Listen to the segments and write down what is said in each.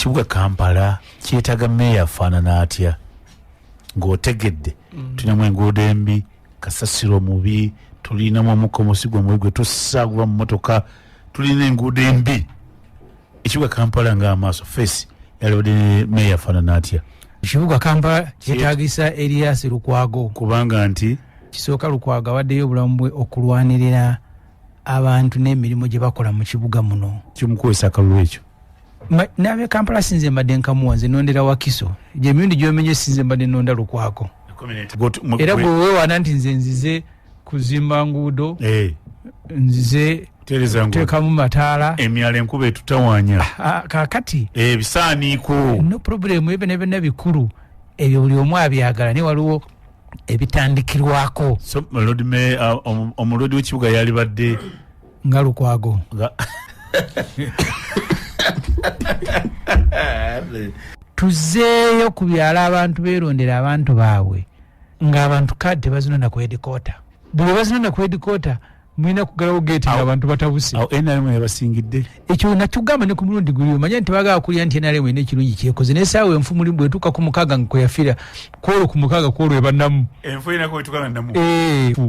ekibuga Kampala kyetaaga meeya afaanana atya ng'otegedde tulinamu enguudo embi kasasiro mubi tulinamu omukka omusigwa mubi gwe tussa guba mu motoka tulina enguudo embi ekibuga Kampala ng'amaaso fesi yalibadde meeya afaanana atya ekibuga Kampala kyetaagisa Erias Lukwago kubanga nti kisooka Lukwago awaddeyo obulamu bwe okulwanirira abantu n'emirimu gye bakola mu kibuga muno kimukwesa akalulu ekyo nabe Kampala sinze mbadde nkamuwanze nondera Wakiso gy'emirundi gy'omenye sinze mbadde nonda Lukwago era gwe weewaana nti nzize kuzimba nguudo nzize teekamu mataala emyala enkuba etutawaanya kaakati ebisaaniiko no problem ebyo ne byonna bikulu ebyo buli omu abyagala ne waliwo ebitandikirwako omulodi w'ekibuga yalibadde nga Lukwago tuzeeyo ku byalo abantu beerondera abantu baabwe ng'abantu kadi tebazinona ku headquarter bwe bazinona ku headquarter mulina kugalawo geeti ng'abantu batabuse awo NRM yabasingidde ekyo nakigamba ne ku mulundi guli omanya nti bagala kulya nti NRM ene ekirungi kyekoze naye saawa enfu mulimu bwetuuka ku mukaaga nga kwe yafiira kwolwo ku mukaaga kwolwo ebannamu enfu erina kwetuuka nga nnamu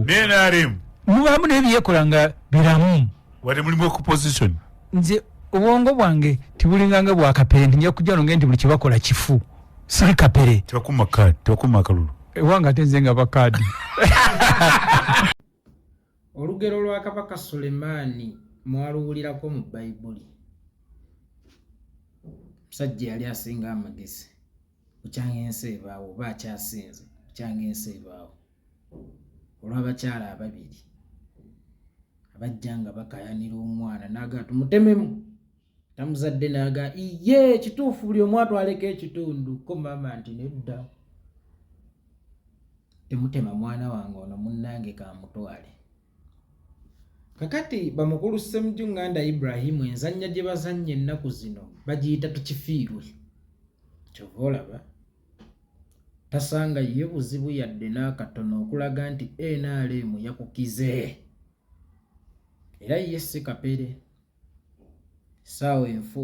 ne NRM mubaamu naye byekola nga biramu wadde mulimu opposition nze obwongo bwange tibulinganga bwa kapere nti nja kujja nonge nti buli kyebakola kifu siri kapere tebakuma kaadi tebakuma akalulu ewange ate nze nga bakaadi olugero lwa kabaka Sulemaani mwaluwulirako mu Bayibuli musajja yali asinga amagezi bukyanga ensi ebaawo oba akyasinze bukyanga ensi ebaawo olw'abakyala ababiri abajja nga bakayanira omwana naga tumutememu tamuzadde naga iye kituufu buli omu atwaleko ekitundu ko maama nti nedda temutema mwana wange ono munnange kamutwale kakati bamukulu Ssemujju Nganda Ibrahimu enzannya gye bazannya ennaku zino bagiyita tukifiirwe kyova olaba tasanga ye buzibu yadde n'akatono okulaga nti NRM yakukize era ye si kapere essaawa enfu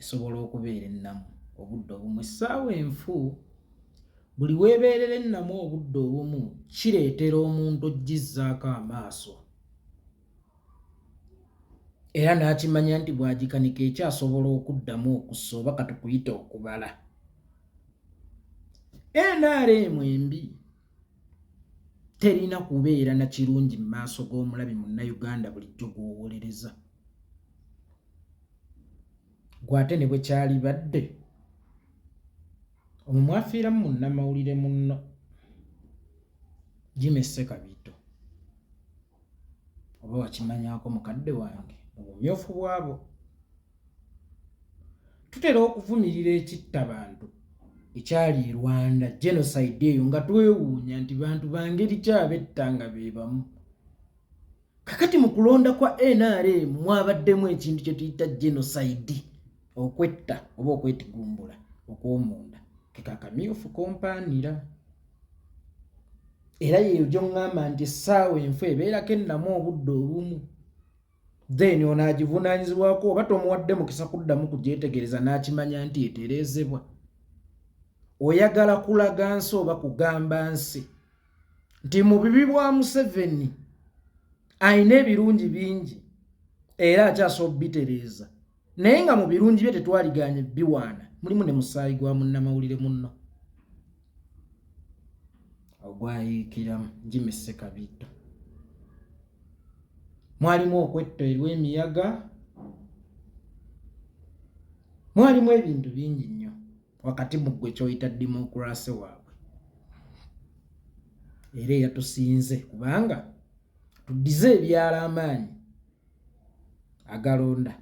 esobola okubeera ennamu obudde obumu essaawa enfu buli weebeerera ennamu obudde obumu kireetera omuntu ogizzaako amaaso era n'akimanya nti bw'agikanika ekyasobola okuddamu okussa oba katukuyita okubala NRM embi terina kubeera na kirungi mu maaso g'omulabi munnayuganda bulijjo gw'owolereza gwate ne bwe kyali badde omwo mwafiiramu munnamawulire munno Jimmy Ssekabito oba wakimanyaako mukadde wange obumyofu bwabo tutera okuvumirira ekitta bantu ekyali e Rwanda genocide eyo nga twewuunya nti bantu bangeri kyabetta nga be bamu kakati mu kulonda kwa NRM mwabaddemu ekintu kye tuyita genocide okwetta oba okwetigumbula okw'omunda kekakamyufu kompanira era yeyo gy'oŋŋamba nti essaawa enfu ebeerako ennamu obudde obumu then onaagivunaanyizibwako oba tomuwadde mukisa kuddamu kugyetegereza n'akimanya nti etereezebwa oyagala kulaga nsi oba kugamba nsi nti mu bibi bwa Museveni ayina ebirungi bingi era akyasobola obbitereeza naye nga mu birungi bye tetwaliganye biwaana mulimu ne musaayi gwa munnamawulire munno ogwayiikiramu Jimmy Ssekabito mwalimu okwetta erw'emiyaga mwalimu ebintu bingi nnyo wakati mu ggwe kyoyita demokurasi waabwe era eyatusinze kubanga tuddize ebyala amaanyi agalonda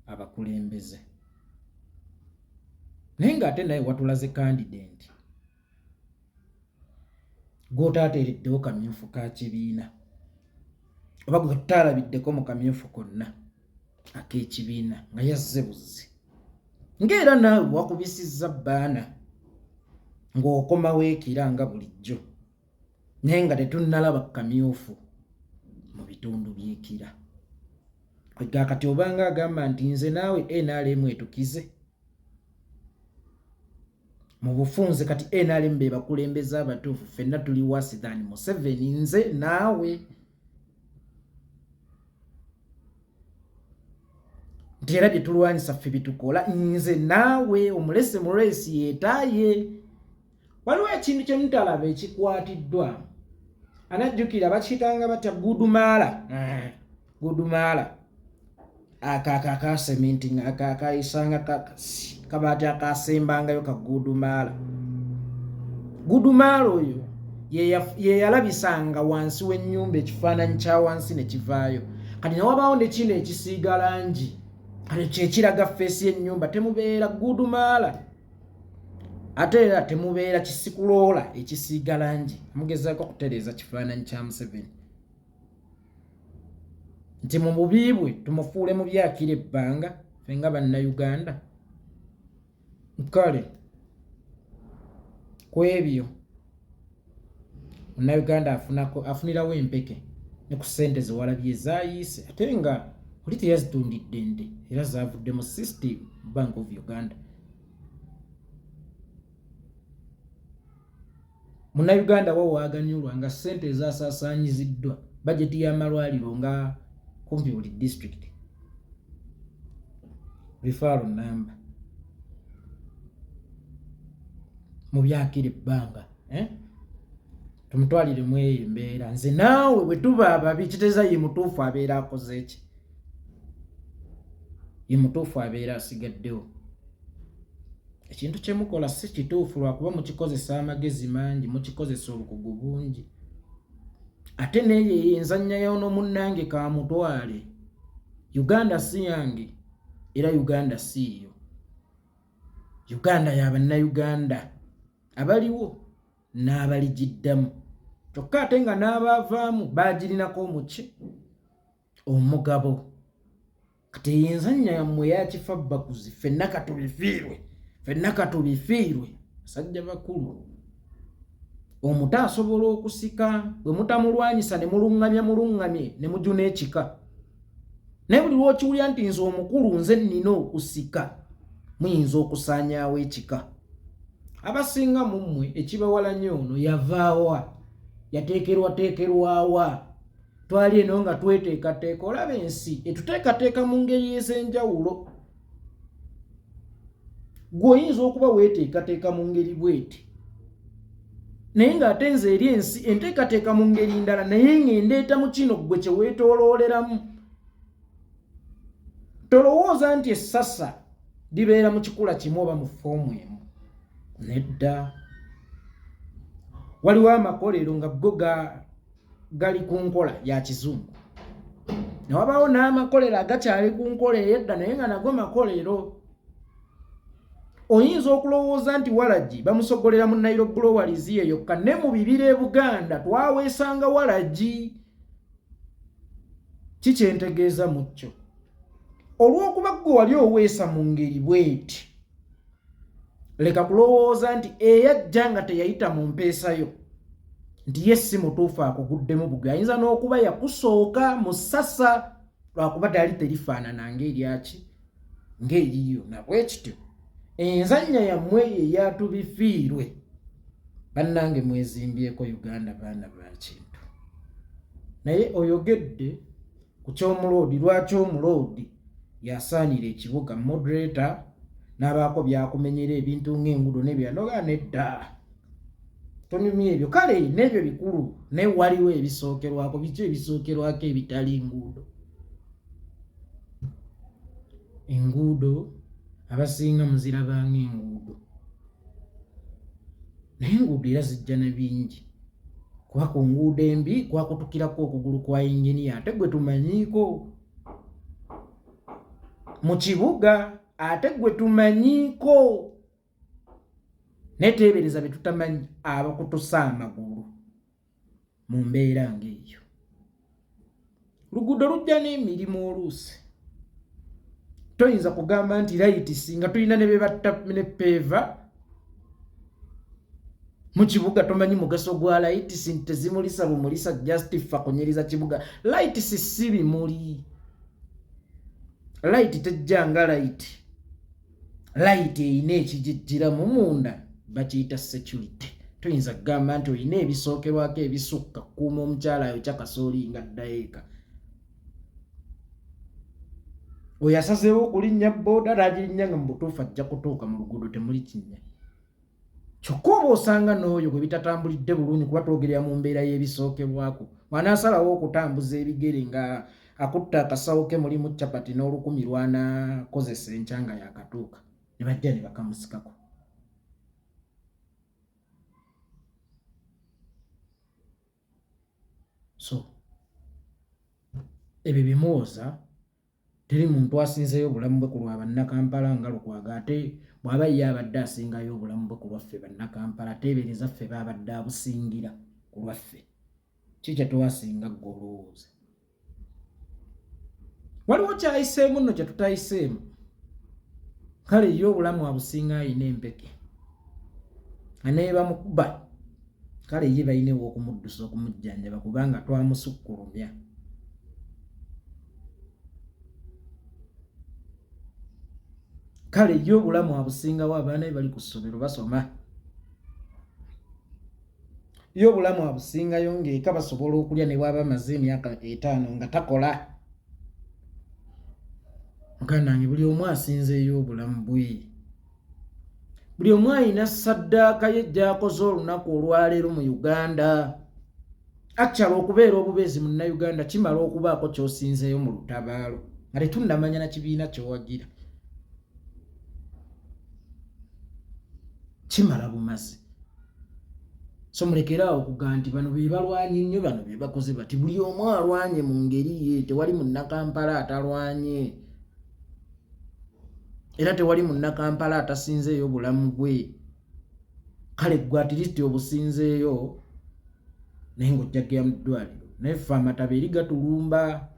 abakulembeze naye ng'ate naye watulaze candidate gw'otaateereddewo kamyufu ka kibiina oba gwe tutaalabiddeko mu kamyufu konna ak'ekibiina nga yazze buzzi ng'era naawe wakubisizza bbaana ng'okomawo ekira nga bulijjo naye nga tetunnalaba kamyufu mu bitundu by'ekira kwega kati obanga agamba nti nze naawe NRM etukize mu bufunze kati NRM be bakulembeza abatuufu ffenna tuli wasi than Museveni nze naawe nti era bye tulwanyisa ffe bitukola nze naawe omulese mu race yeetaaye. Waliwo ekintu kye mutalaba ekikwatiddwa anajjukira bakiyitanga batya gudumaala akasementing akayisanga kabaati akasembangayo ka gudumaala oyo ye yalabisanga wansi w'ennyumba ekifaananyi kya wansi ne kivaayo kati ne wabaawo ne kino ekisiiga langi kyekiraga feesi y'ennyumba temubeera gudumaala ate era temubeera kisikuloola ekisiiga langi mugezaako okutereeza kifaananyi kya Museveni nti mu bubi bwe tumufuule mu byakira ebbanga ffe nga bannayuganda. Kale ku ebyo munnayuganda afunirawo empeke ne ku ssente ze walabye ezaayiise ate nga oli teyazitundidde nde era zaavudde mu system Bank of Uganda. Munnayuganda wawaaganyulwa nga ssente ezasaasaanyiziddwa bajeti y'amalwaliro nga kumpi buli district referral number mu byakira ebbanga tumutwaliremu eyo embeera nze naawe bwe tuba ababi kiteeza ye mutuufu abeera akoze ki ye mutuufu abeera asigaddewo ekintu kye mukola si kituufu lwakuba mukikozesa amagezi mangi mukikozesa obukugu bungi ate neyo enzannya y'ono munnange kamutwale. Uganda si yange era Uganda si yo. Uganda y'abannayuganda abaliwo n'abaligiddamu kyokka ate nga n'abaavaamu baagirinako omuki omugabo kati enzannya yammwe yakifa bakuzi ffenna katubifiirwe basajja bakulu. Omuto asobola okusika bwe mutamulwanyisa ne muluŋŋamye ne mujuna ekika naye buli lw'okiwulira nti nze omukulu nze nnina okusika muyinza okusaanyaawo ekika. Abasinga mu mmwe ekibawalanya ono yavaawa yateekerwawa twali eno nga tweteekateeka olaba ensi etuteekateeka mu ngeri ez'enjawulo. Gwe oyinza okuba weeteekateeka mu ngeri bweti naye ng'ate nze eri ensi enteekateeka mu ngeri ndala naye ng'endeeta mu kino gwe kye weetoolooleramu. Tolowooza nti essasa libeera mu kikula kimu oba mu foomu emu. Nedda. Waliwo amakolero nga go gali ku nkola ya kizungu ne wabaawo n'amakolero agakyali ku nkola ey'edda naye nga nago makolero. Oyinza okulowooza nti Walagi bamusogolera mu Nairobi Globals ye yokka ne mu bibira e Buganda twaweesanga Walagi. Kikyentegeeza mu kyo olw'okuba gwe wali oweesa mu ngeri bweti leka kulowooza nti eyajja nga teyayita mu mpeesayo nti ye si mutuufu akuguddemu bugwe ayinza n'okuba yakusooka mu ssasa lwakuba tali terifaanana ng'eryaki ng'eriyo nabwe kityo. Enzannya yammwe eyatubifiirwe bannange mwezimbyeko Uganda baana ba kintu naye oyogedde ku ky'omuloodi lwaki omuloodi yasaanira ekibuga moderator n'abaako byakumenyera ebintu ng'enguudo n'ebyanoga nedda tonyumya ebyo kale n'ebyo bikulu naye waliwo ebisookerwako biki ebisookerwako ebitali nguudo. Enguudo abasinga muzirabanga enguudo naye enguudo era zijja na bingi kuba ku nguudo embi kwakutukirako okugulu kwa inginiya ate gwe tumanyiiko mu kibuga ate gwe tumanyiiko neteebereza be tutamanyi abakutusa amagulu mu mbeera ng'eyo. Luguudo lujja n'emirimu oluusi toyinza kugamba nti layiti singa tulina ne bebatta ne peeva mu kibuga tomanyi mugaso gwa layiti sinti tezimulisa bumulisa justify kunyiriza kibuga layiti si bimuli light tejjanga light eyina ekigijjira mu munda bakiyita security. Tuyinza kugamba nti olina ebisookerwako ebisukka kuuma omukyala ayo kyakasooli nga ddayeeka. Oyo asazeewo okulinnya booda laagirinnya nga mu butuufu ajja kutuuka mu luguudo temuli kinnya. Kyokka oba osanga n'oyo gwe bitatambulidde bulungi kuba twogerera mu mbeera y'ebisookerwako. Wanaasalawo okutambuza ebigere nga akutta akasawo ke mulimu capati n'olukumi lwanakozesa enkya nga yakatuuka. Ne bajja ne bakamusikako. So, ebyo bimuwoza teri muntu asinzeyo obulamu bwe ku lwa bannakampala nga Lukwago ate bw'aba ye abadde asingayo obulamu bwe ku lwaffe bannakampala teebereza ffe baabadde abusingira ku lwaffe. Ki kye twasinga ggwe olowooza? Waliwo kyayiseemu nno kye tutayiseemu. Kale ye obulamu abusinga ayina empeke. Aneeba mukuba kale ye bayinewo okumuddusa okumujjanjaba kubanga twamusukkulumya. Kale ye obulamu abusingawo abaana be bali ku ssomero basoma. Ye obulamu abusingayo ng'eka basobola okulya ne bw'aba amaze emyaka 5 nga takola. Muganda wange buli omu asinzeeyo obulamu bwe. Buli omu alina saddaaka ye gy'akoze olunaku olwaleero mu Uganda. Actually okubeera obubeezi mu Uganda kimala okubaako ky'osinzeeyo mu lutabaalo nga tetunnamanya na kibiina ky'owagira. Kimala bumazi. So mulekeraawo okugaa nti bano be balwanye nnyo bano be bakoze bati. Buli omu alwanye mu ngeri ye, tewali munnakampala atalwanye. Era tewali munnakampala atasinzeeyo obulamu bwe. Kale gwe at least obusinzeeyo naye ng'ojjagera mu ddwaliro. Naye ffe amataba eri gatulumba.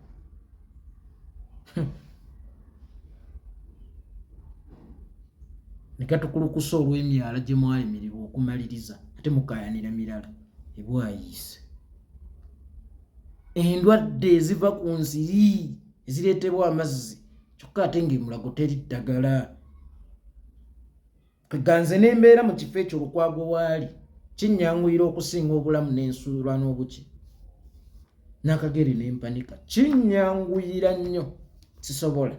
Ne gatukulukusa olw'emyala gye mwalemererwa okumaliriza ate mukaayanira mirala ebwayiise. Endwadde eziva ku nsiri ezireetebwa amazzi kyokka ate ng'emulago teri ddagala. Ganze n'embeera mu kifo ekyo Lukwago waali kinnyanguyira okusinga obulamu n'ensuula n'obuki. N'akagere n'empanika kinnyanguyira nnyo sisobola.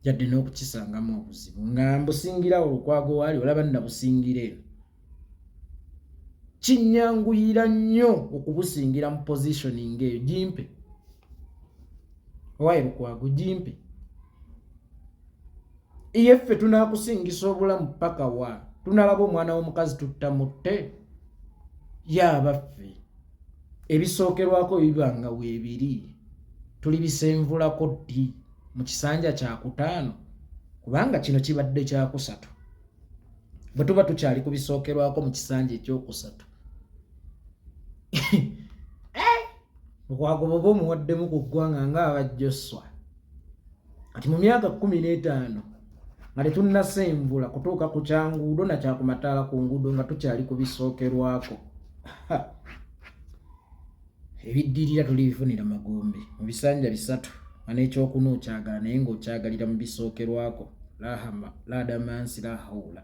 Yadde n'okukisangamu obuzibu nga mbusingirawo Lukwago waali olaba nnabusingira eno. Kinnyanguyira nnyo okubusingira mu positioning eyo gimpe. Owaye Lukwago gimpe. Iye ffe tunaakusingisa obulamu paka wa. Tunalaba omwana w'omukazi tuttamutte. Yaaba ffe. Ebisookerwako bibanga weebiri. Tuli bisenvulako ddi mu kisanja kya 5 kubanga kino kibadde kya 3. Bwe tuba tukyali ku bisookerwako mu kisanja ekyokusatu. Lukwago bwoba omuwaddemu ku ggwanga ng'aba Joshua. Kati mu myaka 15 nga tetunnasenvula kutuuka ku kyanguudo na kyakumataala ku nguudo nga tukyali ku bisookerwako. Ebiddirira tulibifunira magombe mu bisanja 3 n'ekyokuna okyagala naye ng'okyagalira mu bisookerwako. Lahama ladamansi lahawula.